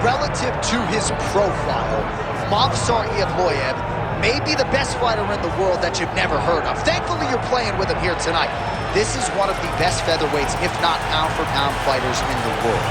relative to his profile, Movsar Evloev may be the best fighter in the world that you've never heard of. Thankfully, you're playing with him here tonight. This is one of the best featherweights, if not pound-for-pound fighters in the world.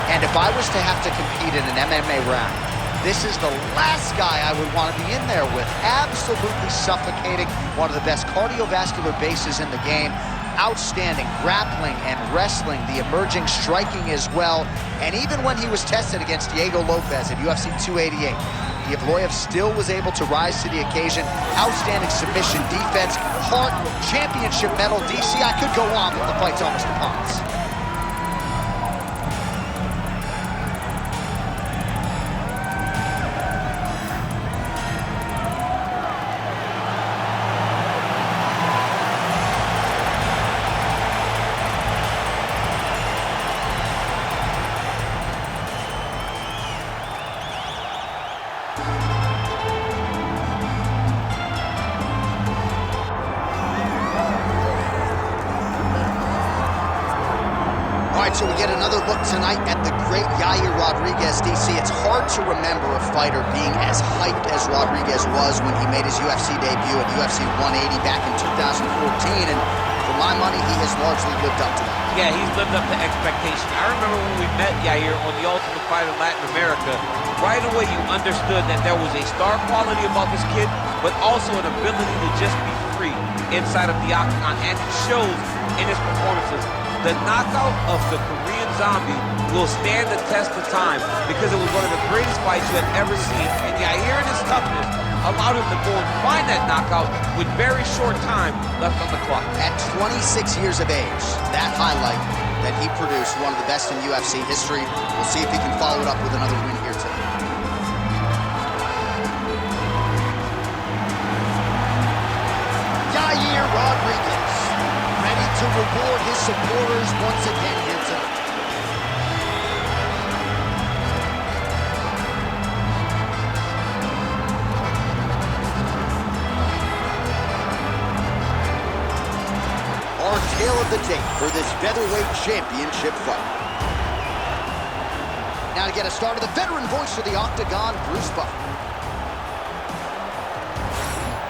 And if I was to have to compete in an MMA round, this is the last guy I would want to be in there with. Absolutely suffocating, one of the best cardiovascular bases in the game. Outstanding grappling and wrestling, the emerging striking as well. And even when he was tested against Yair Lopez at UFC 288, Evloev still was able to rise to the occasion. Outstanding submission defense, heart, championship medal. DC, I could go on, but the fight's almost upon us. So we get another look tonight at the great Yair Rodriguez. DC, it's hard to remember a fighter being as hyped as Rodriguez was when he made his UFC debut at UFC 180 back in 2014, and for my money, he has largely lived up to that. Yeah, he's lived up to expectation. I remember when we met Yair on the Ultimate Fighter Latin America, right away you understood that there was a star quality about this kid, but also an ability to just be free inside of the octagon, and it shows in his performances. The knockout of the Korean Zombie will stand the test of time because it was one of the greatest fights you had ever seen. And Yair and his toughness allowed him to go and find that knockout with very short time left on the clock. At 26 years of age, that highlight that he produced, one of the best in UFC history. We'll see if he can follow it up with another win here tonight. Yair Rodriguez, ready to reward his supporters once again here tonight. Our tale of the tape for this featherweight championship fight. Now to get us started, the veteran voice of the Octagon, Bruce Buffer.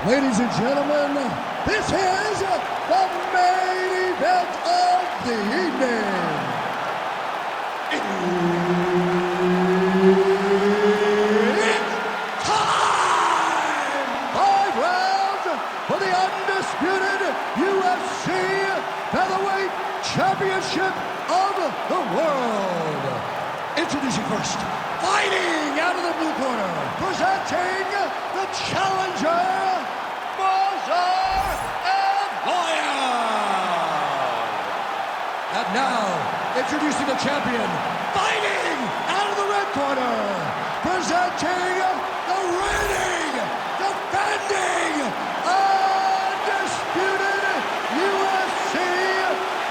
Ladies and gentlemen, this is the main event of the evening. It's time! 5 rounds for the undisputed UFC Featherweight Championship of the world. Introducing first, fighting out of the blue corner, presenting the challenger, Movsar. And now, introducing the champion, fighting out of the red corner, presenting the reigning, defending, undisputed UFC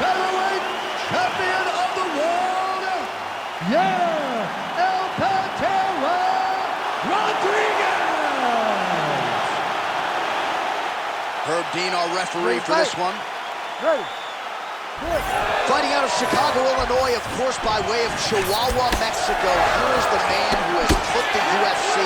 Featherweight Champion of the world, Yair El Pantera Rodriguez. Herb Dean, our referee for this one. Ready. Fighting out of Chicago, Illinois, of course, by way of Chihuahua, Mexico. Here's the man who has put the UFC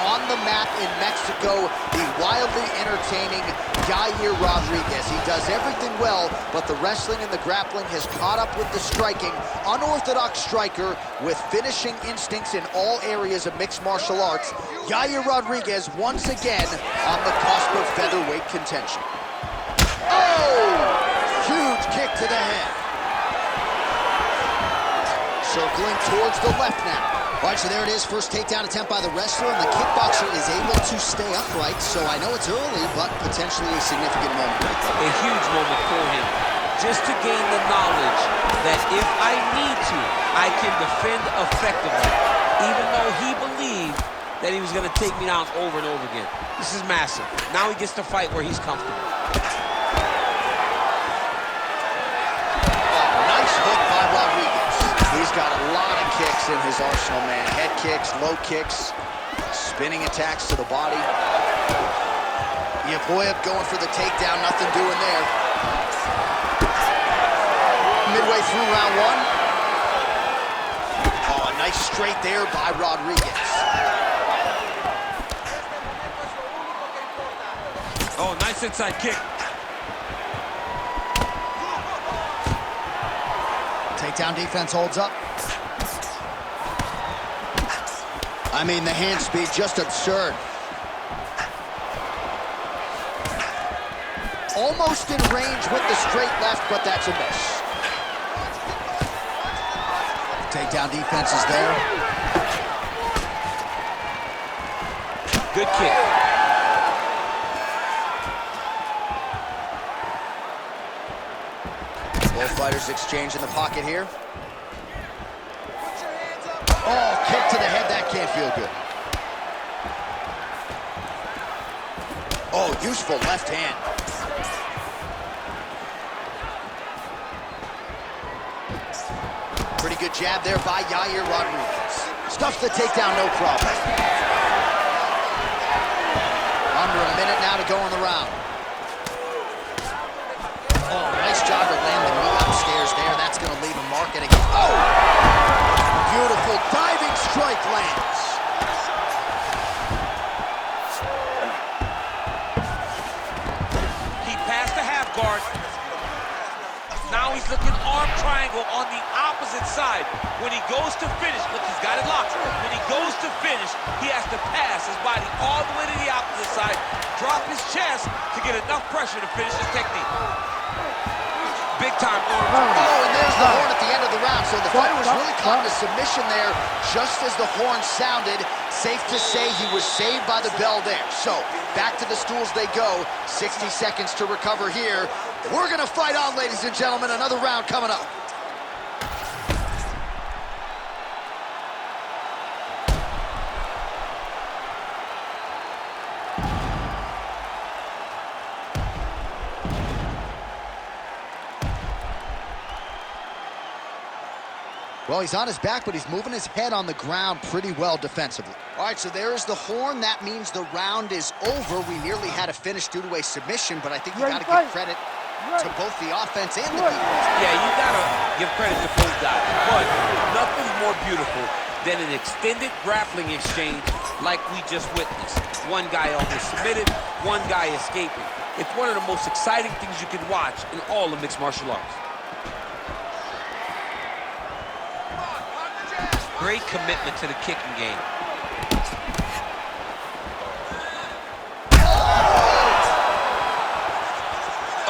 on the map in Mexico, the wildly entertaining Yair Rodriguez. He does everything well, but the wrestling and the grappling has caught up with the striking. Unorthodox striker with finishing instincts in all areas of mixed martial arts. Yair Rodriguez once again on the cusp of featherweight contention. Oh! Huge kick to the head. Circling towards the left now. All right, so there it is. First takedown attempt by the wrestler, and the kickboxer is able to stay upright. So I know it's early, but potentially a significant moment right there. A huge moment for him. Just to gain the knowledge that if I need to, I can defend effectively. Even though he believed that he was going to take me down over and over again. This is massive. Now he gets to fight where he's comfortable. He's got a lot of kicks in his arsenal, man. Head kicks, low kicks, spinning attacks to the body. Evloev going for the takedown, nothing doing there. Midway through round one. Oh, a Nice straight there by Rodriguez. Oh, nice inside kick. Takedown defense holds up. I mean, the hand speed, just absurd. Almost in range with the straight left, but that's a miss. Takedown defense is there. Good kick. Both fighters exchange in the pocket here. Oh, kick to the head, that can't feel good. Oh, useful left hand. Pretty good jab there by Yair Rodriguez. Stuffs the takedown, no problem. Under a minute now to go in the round. Oh, nice job to land the knee upstairs there. That's going to leave a mark. And again, oh! Beautiful diving strike lands. He passed the half guard. Now he's looking arm triangle on the opposite side. When he goes to finish, look, he's got it locked. When he goes to finish, he has to pass his body all the way to the opposite side, drop his chest to get enough pressure to finish his technique. Big time arm. Oh, and there's the horn at the end of the round. So the fighter was really caught in a submission there just as the horn sounded. Safe to say he was saved by the bell there. So back to the stools they go. 60 seconds to recover here. We're going to fight on, ladies and gentlemen. Another round coming up. Well, he's on his back, but he's moving his head on the ground pretty well defensively. All right, so there's the horn. That means the round is over. We nearly had a finish due to a submission, but I think you got to give credit to both the offense and the defense. Yeah, you got to give credit to both guys, but nothing's more beautiful than an extended grappling exchange like we just witnessed. One guy almost submitted, one guy escaping. It's one of the most exciting things you can watch in all of mixed martial arts. Great commitment to the kicking game.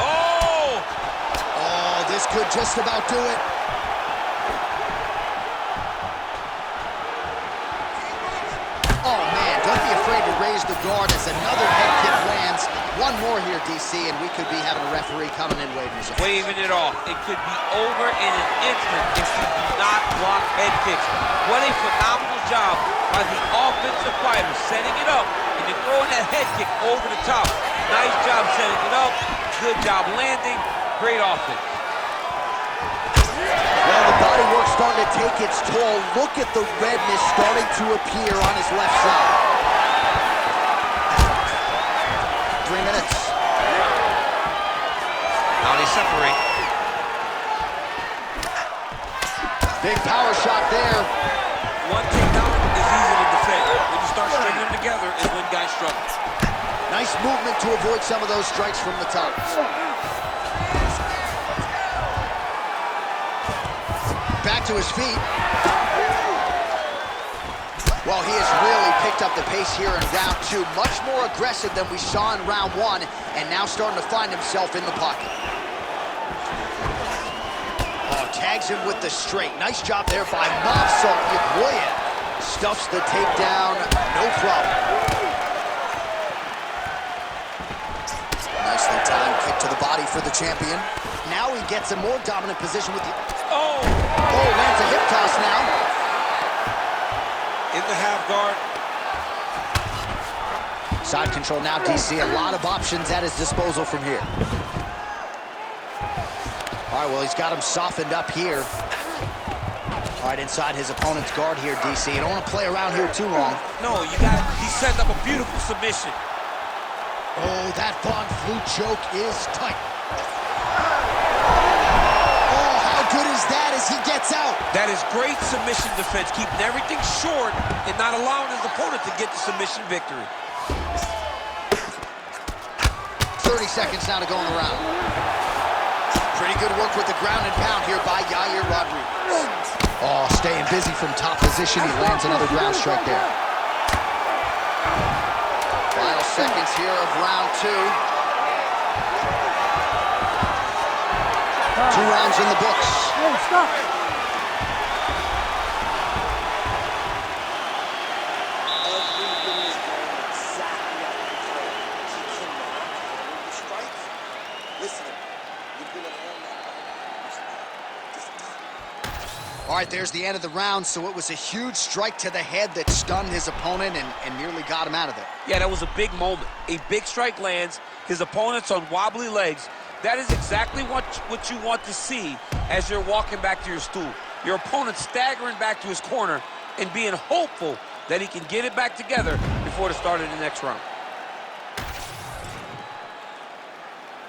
Oh! Oh, this could just about do it. Oh, man, don't be afraid to raise the guard as another head kick lands. One more here, DC, and we could be having a referee coming in waving it off. It could be over in an instant if you do not block head kicks. What a phenomenal job by the offensive fighter, setting it up and then throwing that head kick over the top. Nice job setting it up. Good job landing. Great offense. Well, the body work starting to take its toll. Look at the redness starting to appear on his left side. 3 minutes. Now they separate. Big power shot there. One takedown is easy to defend. When you start stringing them together is when guys struggle. Nice movement to avoid some of those strikes from the top. Back to his feet. Well, he has really picked up the pace here in round two. Much more aggressive than we saw in round one, and now starting to find himself in the pocket. Oh, tags him with the straight. Nice job there by Movsar. Evloev stuffs the takedown, no problem. Nicely timed kick to the body for the champion. Now he gets a more dominant position with the... Oh! Oh, lands a hip toss now. In the half guard. Side control now, DC. A lot of options at his disposal from here. All right, well, he's got him softened up here. All right, inside his opponent's guard here, DC. You don't want to play around here too long. No, he's setting up a beautiful submission. Oh, that Von Flue choke is tight. Oh, how good is that as he gets out? That is great submission defense, keeping everything short and not allowing his opponent to get the submission victory. 30 seconds now to go in the round. Pretty good work with the ground and pound here by Yair Rodriguez. Oh, staying busy from top position. He lands another ground strike there. Final seconds here of round 2. 2 rounds in the books. Hey, stop. Everything is going exactly like the plan. He cannot handle the strikes. Listen, you've been around that by now. Just stop. All right, there's the end of the round, so it was a huge strike to the head that stunned his opponent and nearly got him out of there. Yeah, that was a big moment. A big strike lands, his opponent's on wobbly legs. That is exactly what you want to see as you're walking back to your stool. Your opponent staggering back to his corner and being hopeful that he can get it back together before the start of the next round.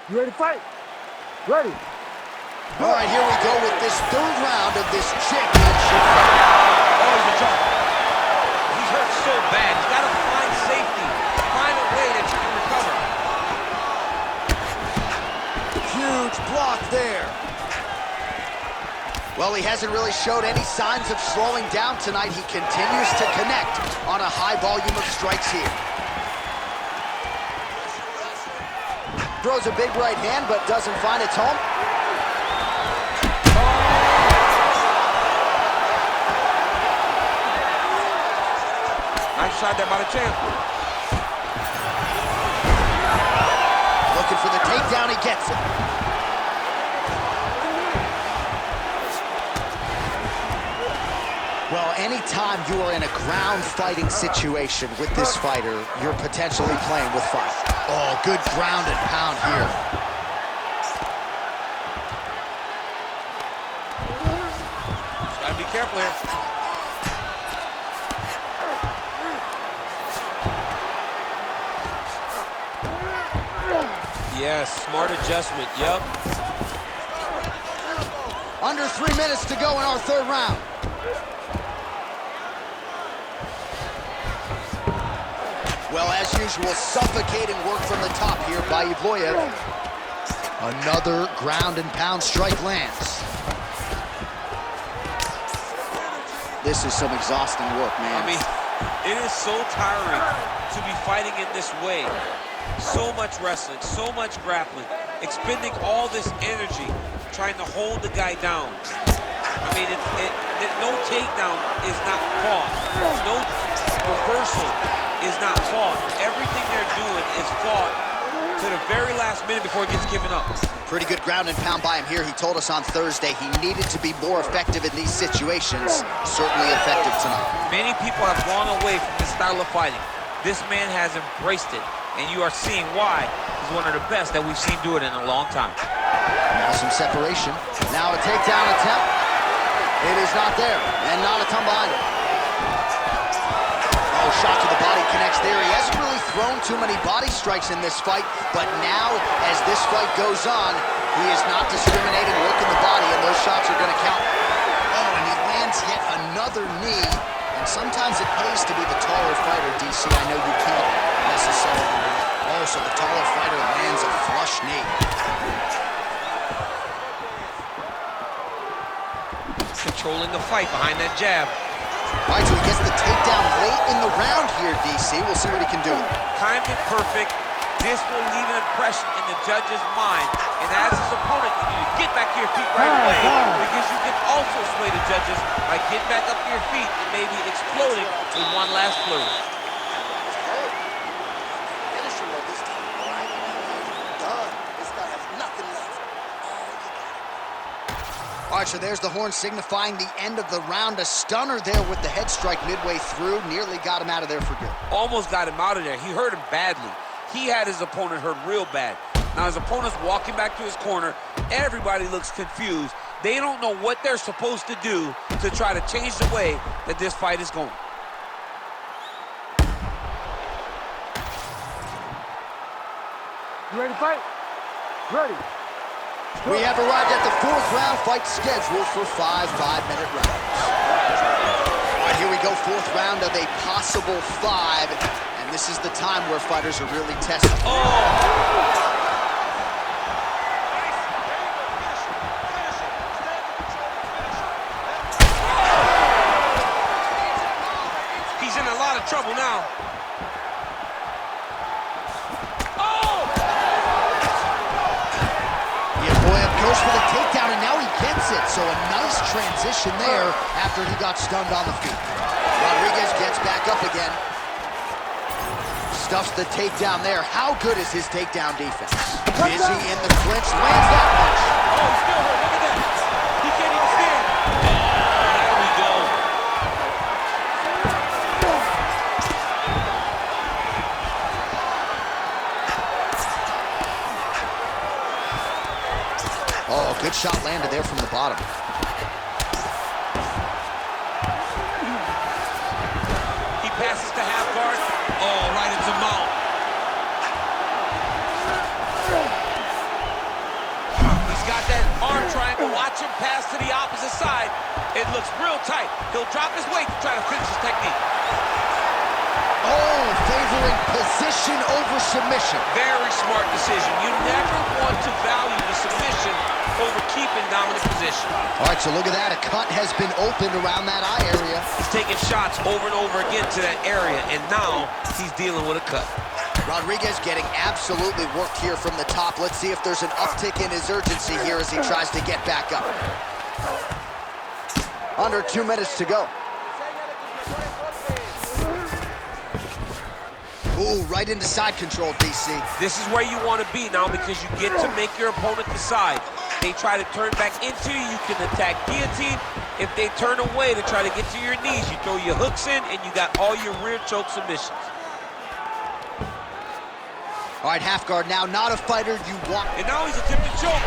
You ready to fight? Ready. All right, here we go with this 3rd round of this championship fight. Oh, he's a jump. He's hurt so bad. He's got to find safety, find a way that you can recover. Huge block there. Well, he hasn't really showed any signs of slowing down tonight. He continues to connect on a high volume of strikes here. Throws a big right hand, but doesn't find its home. Nice shot there by the champ. Looking for the takedown, he gets it. Well, anytime you are in a ground fighting situation with this fighter, you're potentially playing with fire. Oh, good ground and pound here. Gotta be careful here. Yes, smart adjustment, yep. Under 3 minutes to go in our 3rd round. Well, as usual, suffocating work from the top here by Evloev. Another ground and pound strike lands. This is some exhausting work, man. I mean, it is so tiring to be fighting in this way. So much wrestling, so much grappling, expending all this energy trying to hold the guy down. I mean, no takedown is not fought. No reversal is not fought. Everything they're doing is fought to the very last minute before it gets given up. Pretty good ground and pound by him here. He told us on Thursday he needed to be more effective in these situations. Certainly effective tonight. Many people have gone away from this style of fighting. This man has embraced it, and you are seeing why he's one of the best that we've seen do it in a long time. Now some separation. Now a takedown attempt. It is not there, and not a ton behind it. Oh, shot to the body connects there. He hasn't really thrown too many body strikes in this fight, but now, as this fight goes on, he is not discriminating, working the body, and those shots are going to count. Oh, and he lands yet another knee, and sometimes it pays to be the taller fighter, DC. I know you can't necessarily. Oh, so the taller fighter lands a flush knee. Controlling the fight behind that jab. All right, so he gets the takedown late in the round here, DC. We'll see what he can do. Timed it perfect. This will leave an impression in the judge's mind. And as his opponent, you need to get back to your feet right away, because you can also sway the judges by getting back up to your feet and maybe exploding with one last flurry. Finish him though this time, all right? Done. This guy has nothing left. All right, so there's the horn signifying the end of the round. A stunner there with the head strike midway through. Nearly got him out of there for good. Almost got him out of there. He hurt him badly. He had his opponent hurt real bad. Now his opponent's walking back to his corner. Everybody looks confused. They don't know what they're supposed to do to try to change the way that this fight is going. You ready to fight? Ready. We have arrived at the 4th round fight scheduled for 5 5-minute rounds. All right, here we go, 4th round of a possible 5. And this is the time where fighters are really tested. Oh! He's in a lot of trouble now. Evloev goes for the takedown, and now he gets it. So a nice transition there after he got stunned on the feet. Rodriguez gets back up again. Stuffs the takedown there. How good is his takedown defense? Busy in the clinch, lands that punch. Oh, he's still hurt. Look at that. He can't even stand. There we go. Oh, good shot landed there from the bottom. He passes to half guard. Oh, right into mount. He's got that arm triangle. Watch him pass to the opposite side. It looks real tight. He'll drop his weight to try to finish his technique. Oh, favoring position over submission. Very smart decision. You never want to value the submission over keeping dominant position. All right, so look at that. A cut has been opened around that eye area. He's taking shots over and over again to that area, and now he's dealing with a cut. Rodriguez getting absolutely worked here from the top. Let's see if there's an uptick in his urgency here as he tries to get back up. Under 2 minutes to go. Ooh, right into side control, DC. This is where you want to be now because you get to make your opponent decide. They try to turn back into you, you can attack guillotine. If they turn away to try to get to your knees, you throw your hooks in and you got all your rear choke submissions. All right, half guard now, not a fighter you want. And now he's attempting to choke.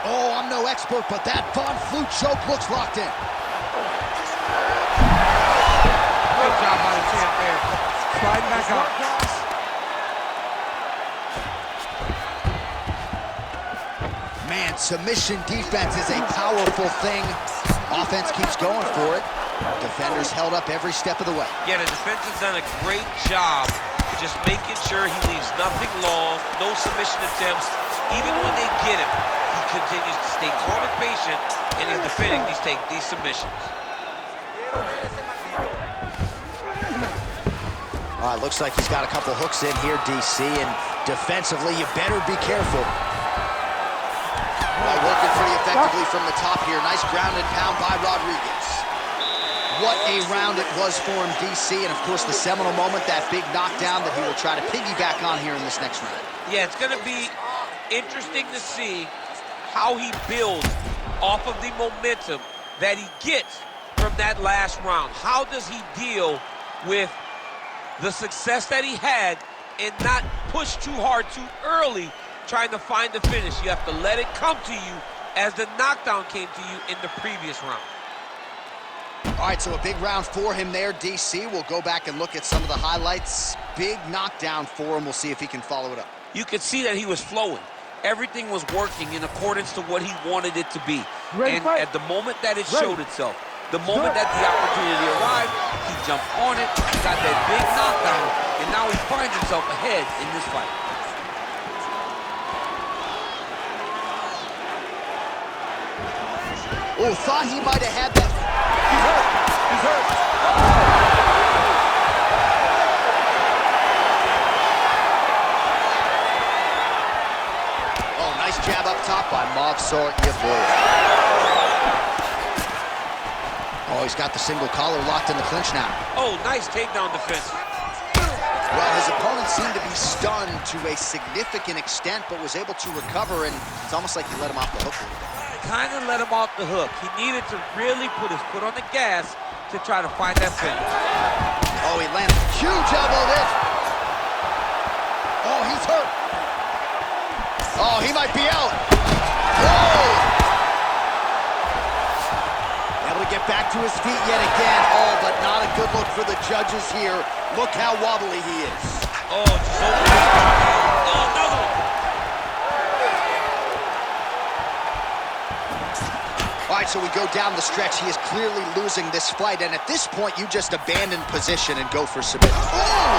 Oh, I'm no expert, but that Von Flue choke looks locked in. Good job by the champ there. Sliding back up. Man, submission defense is a powerful thing. Offense keeps going for it. Defenders held up every step of the way. Yeah, the defense has done a great job just making sure he leaves nothing long, no submission attempts. Even when they get him, he continues to stay calm and patient, and he's defending these submissions. All right, looks like he's got a couple hooks in here, DC, and defensively, you better be careful. Working pretty effectively from the top here. Nice ground and pound by Rodriguez. What a round it was for him, DC, and of course the seminal moment, that big knockdown that he will try to piggyback on here in this next round. Yeah, it's going to be interesting to see how he builds off of the momentum that he gets from that last round. How does he deal with the success that he had and not push too hard too early trying to find the finish? You have to let it come to you as the knockdown came to you in the previous round. All right, so a big round for him there, DC. We'll go back and look at some of the highlights. Big knockdown for him. We'll see if he can follow it up. You could see that he was flowing. Everything was working in accordance to what he wanted it to be. And at the moment that it showed itself, the moment that the opportunity arrived, he jumped on it, got that big knockdown, and now he finds himself ahead in this fight. Oh, thought he might have had that. He's hurt. He's hurt. Oh, nice jab up top by Movsar. Oh, he's got the single collar locked in the clinch now. Oh, nice takedown defense. Well, his opponent seemed to be stunned to a significant extent, but was able to recover, and it's almost like he let him off the hook a little bit. Kind of let him off the hook. He needed to really put his foot on the gas to try to find that finish. Oh, he lands a huge elbow there. Oh, he's hurt. Oh, he might be out. Whoa! Able to get back to his feet yet again. Oh, but not a good look for the judges here. Look how wobbly he is. Oh, just open. Oh, another one. All right, so we go down the stretch. He is clearly losing this fight, and at this point, you just abandon position and go for submission. Oh!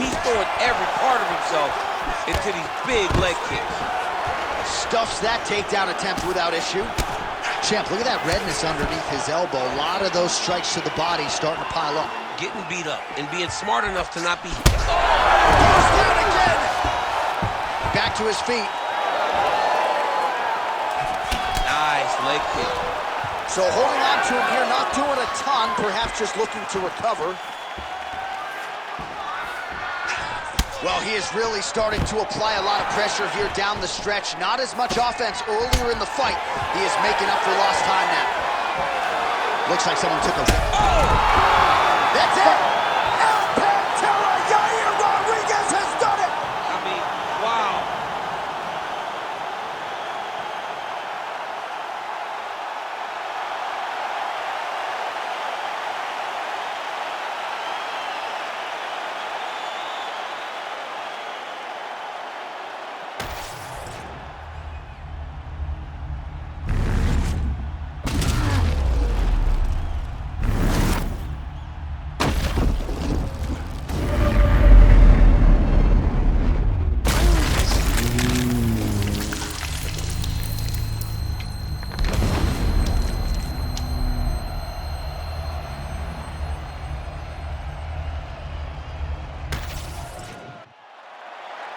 He's throwing every part of himself into these big leg kicks. Stuffs that takedown attempt without issue. Champ, look at that redness underneath his elbow. A lot of those strikes to the body starting to pile up. Getting beat up and being smart enough to not be... Goes down again. Back to his feet. Nice leg kick. So holding on to him here, not doing a ton, perhaps just looking to recover. Well, he is really starting to apply a lot of pressure here down the stretch. Not as much offense earlier in the fight. He is making up for lost time now. Looks like someone took a... Oh! That's it! Yair Rodriguez has done it! I mean, wow.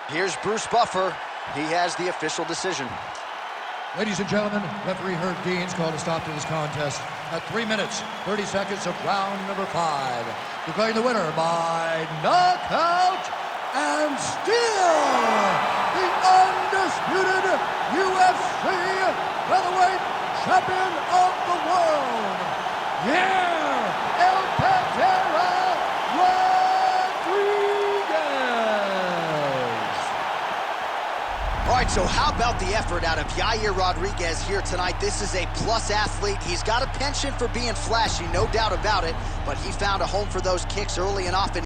Here's Bruce Buffer. He has the official decision. Ladies and gentlemen, referee Herb Dean's called a stop to this contest at 3 minutes, 30 seconds of round number 5. Declaring the winner by knockout and still the undisputed UFC featherweight champion of the world, Yair El Pantera Rodriguez. All right, so how about the effort out of Yair Rodriguez here tonight? This is a plus athlete. He's got a penchant for being flashy, no doubt about it, but he found a home for those kicks early and often.